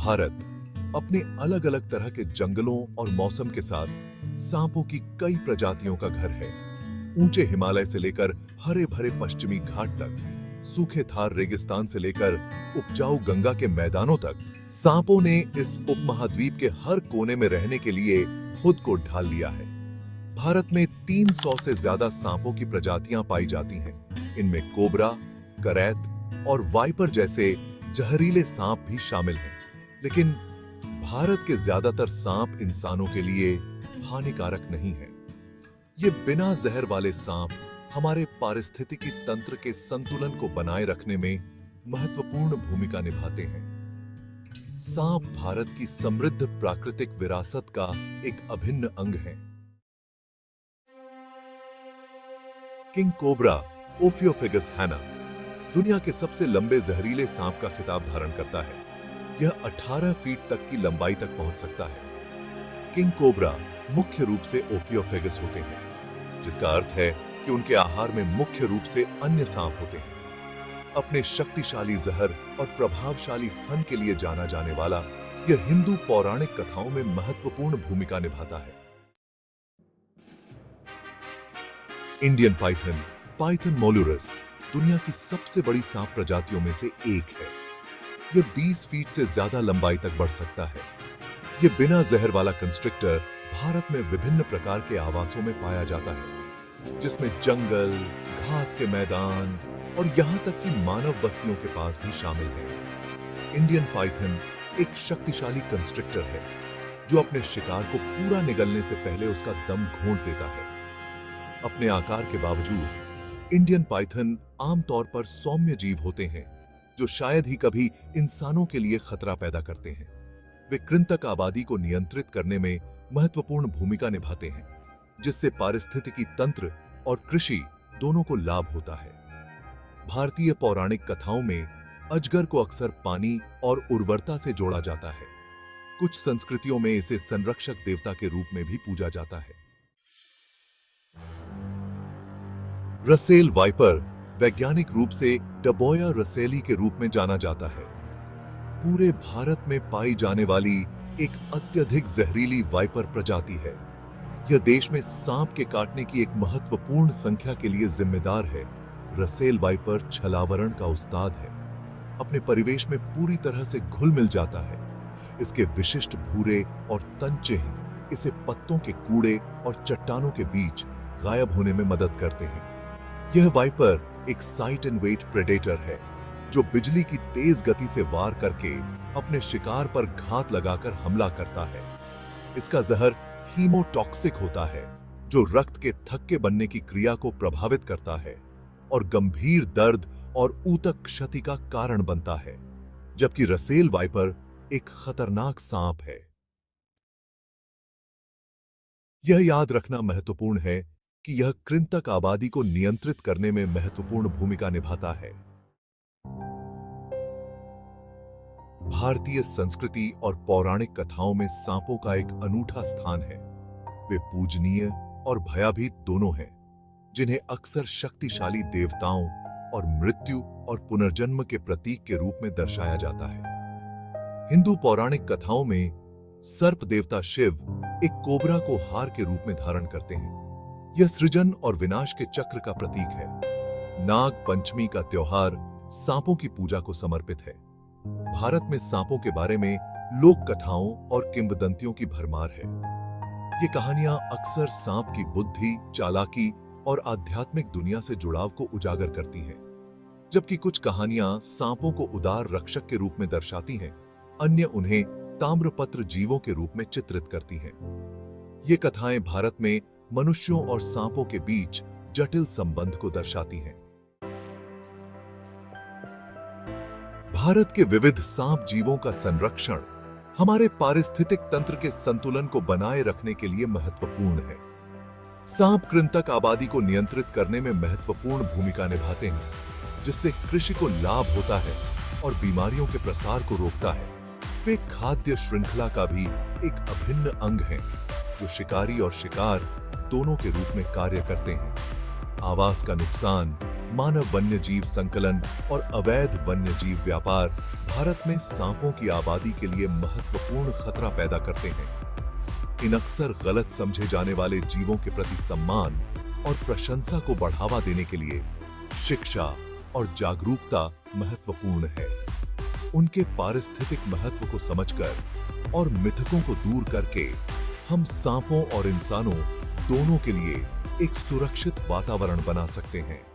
भारत अपने अलग अलग तरह के जंगलों और मौसम के साथ सांपों की कई प्रजातियों का घर है। ऊंचे हिमालय से लेकर हरे भरे पश्चिमी घाट तक, सूखे थार रेगिस्तान से लेकर उपजाऊ गंगा के मैदानों तक, सांपों ने इस उपमहाद्वीप के हर कोने में रहने के लिए खुद को ढाल लिया है। भारत में 300 से ज्यादा सांपों की प्रजातियां पाई जाती हैं। इनमें कोबरा, करैत और वाइपर जैसे जहरीले सांप भी शामिल हैं। लेकिन भारत के ज्यादातर सांप इंसानों के लिए हानिकारक नहीं है। ये बिना जहर वाले सांप हमारे पारिस्थितिकी तंत्र के संतुलन को बनाए रखने में महत्वपूर्ण भूमिका निभाते हैं। सांप भारत की समृद्ध प्राकृतिक विरासत का एक अभिन्न अंग है। किंग कोबरा ओफियोफेगस हैना दुनिया के सबसे लंबे जहरीले सांप का खिताब धारण करता है। यह 18 फीट तक की लंबाई तक पहुंच सकता है। किंग कोबरा मुख्य रूप से ओफियोफेगस होते हैं, जिसका अर्थ है कि उनके आहार में मुख्य रूप से अन्य सांप होते हैं। अपने शक्तिशाली जहर और प्रभावशाली फन के लिए जाना जाने वाला यह हिंदू पौराणिक कथाओं में महत्वपूर्ण भूमिका निभाता है। इंडियन पाइथन, पाइथन मोलुरस, दुनिया की सबसे बड़ी सांप प्रजातियों में से एक है। यह 20 फीट से ज्यादा लंबाई तक बढ़ सकता है। यह बिना जहर वाला कंस्ट्रिक्टर भारत में विभिन्न प्रकार के आवासों में पाया जाता है, जिसमें जंगल, घास के मैदान और यहां तक कि मानव बस्तियों के पास भी शामिल है। इंडियन पाइथन एक शक्तिशाली कंस्ट्रिक्टर है, जो अपने शिकार को पूरा निगलने से पहले उसका दम घोंट देता है। अपने आकार के बावजूद इंडियन पाइथन आमतौर पर सौम्य जीव होते हैं, जो शायद ही कभी इंसानों के लिए खतरा पैदा करते हैं। वे कृंतक आबादी को नियंत्रित करने में महत्वपूर्ण भूमिका निभाते हैं, जिससे पारिस्थितिकी तंत्र और कृषि दोनों को लाभ होता है। भारतीय पौराणिक कथाओं में अजगर को अक्सर पानी और उर्वरता से जोड़ा जाता है। कुछ संस्कृतियों में इसे संरक्षक देवता के रूप में भी पूजा जाता है। रसेल वाइपर वैज्ञानिक रूप से डबोया रसेली के रूप में जाना जाता है। पूरे भारत में पाई जाने वाली एक अत्यधिक जहरीली वाइपर प्रजाति है। यह देश में सांप के काटने की एक महत्वपूर्ण संख्या के लिए जिम्मेदार है। रसेल वाइपर छलावरण का उस्ताद है। अपने परिवेश में पूरी तरह से घुल मिल जाता है। इसके विशिष्ट भूरे और तन चिह्न इसे पत्तों के कूड़े और चट्टानों के बीच गायब होने में मदद करते हैं। यह वाइपर एक साइट एंड वेट प्रेडेटर है, जो बिजली की तेज गति से वार करके अपने शिकार पर घात लगाकर हमला करता है। इसका जहर हीमोटॉक्सिक होता है, जो रक्त के थक्के बनने की क्रिया को प्रभावित करता है और गंभीर दर्द और ऊतक क्षति का कारण बनता है। जबकि रसेल वाइपर एक खतरनाक सांप है। यह याद रखना महत्वपूर्ण है कि यह कृंतक आबादी को नियंत्रित करने में महत्वपूर्ण भूमिका निभाता है। भारतीय संस्कृति और पौराणिक कथाओं में सांपों का एक अनूठा स्थान है। वे पूजनीय और भयभीत दोनों हैं, जिन्हें अक्सर शक्तिशाली देवताओं और मृत्यु और पुनर्जन्म के प्रतीक के रूप में दर्शाया जाता है। हिंदू पौराणिक कथाओं में सर्प देवता शिव एक कोबरा को हार के रूप में धारण करते हैं। यह सृजन और विनाश के चक्र का प्रतीक है। नाग पंचमी का त्योहार सांपों की पूजा को समर्पित है। भारत में सांपों के बारे में लोक कथाओं और किंवदंतियों की भरमार है। ये कहानियां अक्सर सांप की बुद्धि, चालाकी और आध्यात्मिक दुनिया से जुड़ाव को उजागर करती हैं। जबकि कुछ कहानियां सांपों को उदार रक्षक के रूप में दर्शाती हैं, अन्य उन्हें ताम्रपत्र जीवों के रूप में चित्रित करती हैं। ये कथाएं भारत में मनुष्यों और सांपों के बीच जटिल संबंध को दर्शाती हैं। भारत के विविध सांप जीवों का संरक्षण हमारे पारिस्थितिक तंत्र के संतुलन को बनाए रखने के लिए महत्वपूर्ण है। सांप कृंतक आबादी को नियंत्रित करने में महत्वपूर्ण भूमिका निभाते हैं, जिससे कृषि को लाभ होता है और बीमारियों के प्रसार को रोकता है। वे खाद्य श्रृंखला का भी एक अभिन्न अंग हैं, जो शिकारी और शिकार दोनों के रूप में कार्य करते हैं। आवास का नुकसान, मानव वन्य जीव संकलन और अवैध वन्य जीव व्यापार भारत में सांपों की आबादी के लिए महत्वपूर्ण खतरा पैदा करते हैं। इन अक्सर गलत समझे जाने वाले जीवों के प्रति सम्मान और प्रशंसा को बढ़ावा देने के लिए शिक्षा और जागरूकता महत्वपूर्ण है। उनके पारिस्थितिक महत्व को समझकर और मिथकों को दूर करके हम सांपों और इंसानों दोनों के लिए एक सुरक्षित वातावरण बना सकते हैं।